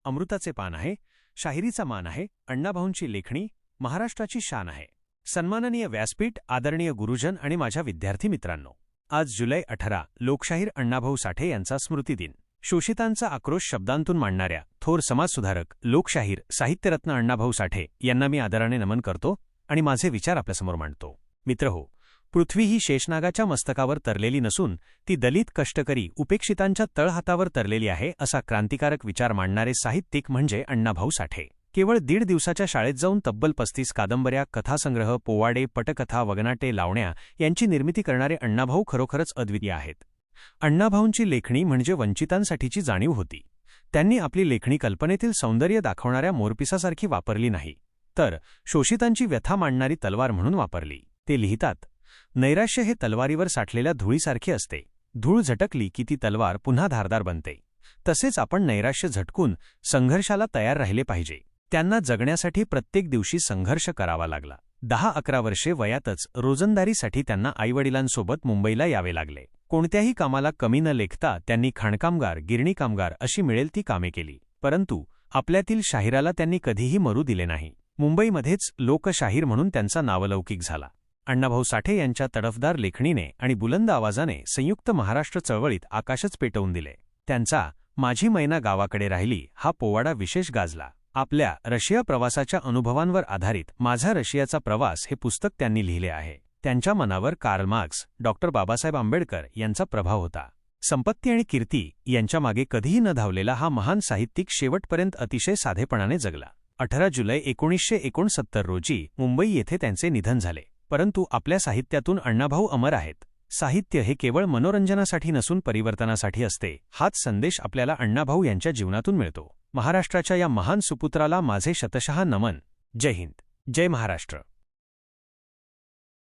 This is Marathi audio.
अमृताचे पान आहे, शाहिरीचा मान आहे, अण्णाभाऊंची लेखणी महाराष्ट्राची शान आहे. सन्माननीय व्यासपीठ, आदरणीय गुरुजन आणि माझ्या विद्यार्थी मित्रांनो, आज जुलै 18 लोकशाहीर अण्णाभाऊ साठे यांचा स्मृतिदिन. शोषितांचा आक्रोश शब्दांतून मांडणाऱ्या थोर समाजसुधारक, लोकशाहीर, साहित्यरत्न अण्णाभाऊ साठे यांना मी आदराने नमन करतो आणि माझे विचार आपल्यासमोर मांडतो. मित्रहो, पृथ्वी ही शेषनागाच्या मस्तकावर तरलेली नसून ती दलित, कष्टकरी, उपेक्षितांच्या तळहातावर तरलेली आहे, असा क्रांतिकारक विचार मांडणारे साहित्यिक म्हणजे अण्णाभाऊ साठे. केवळ 1.5 दिवसाच्या शाळेत जाऊन तब्बल 35 कादंबऱ्या, कथासंग्रह, पोवाडे, पटकथा, वगनाटे, लावण्या यांची निर्मिती करणारे अण्णाभाऊ खरोखरच अद्वितीय आहेत. अण्णाभाऊंची लेखणी म्हणजे वंचितांसाठीची जाणीव होती. त्यांनी आपली लेखणी कल्पनेतील सौंदर्य दाखवणाऱ्या मोरपिसासारखी वापरली नाही, तर शोषितांची व्यथा मांडणारी तलवार म्हणून वापरली. ते लिहितात, नैराश्य हे तलवारीवर साठलेल्या धुळीसारखे असते. धूळ झटकली की ती तलवार पुन्हा धारदार बनते. तसेच आपण नैराश्य झटकून संघर्षाला तयार राहिले पाहिजे. त्यांना जगण्यासाठी प्रत्येक दिवशी संघर्ष करावा लागला. 10-11 वर्षे वयातच रोजंदारीसाठी त्यांना आईवडिलांसोबत मुंबईला यावे लागले. कोणत्याही कामाला कमी न लेखता त्यांनी खाणकामगार, गिरणी कामगार अशी मिळेल ती कामे केली. परंतु आपल्यातील शाहिराला त्यांनी कधीही मरू दिले नाही. मुंबईमध्येच लोकशाहीर म्हणून त्यांचा नावलौकिक झाला. अण्णाभाऊ साठे यांच्या तडफदार लेखणीने आणि बुलंद आवाजाने संयुक्त महाराष्ट्र चळवळीत आकाशच पेटवून दिले. त्यांचा माझी मैना गावाकडे राहिली हा पोवाडा विशेष गाजला. आपल्या रशिया प्रवासाच्या अनुभवांवर आधारित माझा रशियाचा प्रवास हे पुस्तक त्यांनी लिहिले आहे. त्यांच्या मनावर कार्ल मार्क्स, डॉ. बाबासाहेब आंबेडकर यांचा प्रभाव होता. संपत्ती आणि कीर्ती यांच्यामागे कधीही न धावलेला हा महान साहित्यिक शेवटपर्यंत अतिशय साधेपणाने जगला. 18 जुलै 1969 रोजी मुंबई येथे त्यांचे निधन झाले. परंतु आपल्या साहित्यातून अण्णाभाऊ अमर आहेत. साहित्य हे केवळ मनोरंजनासाठी नसून परिवर्तनासाठी असते, हाच संदेश आपल्याला अण्णाभाऊ यांच्या जीवनातून मिळतो. महाराष्ट्राच्या या महान सुपुत्राला माझे शतशः नमन. जय हिंद, जय महाराष्ट्र.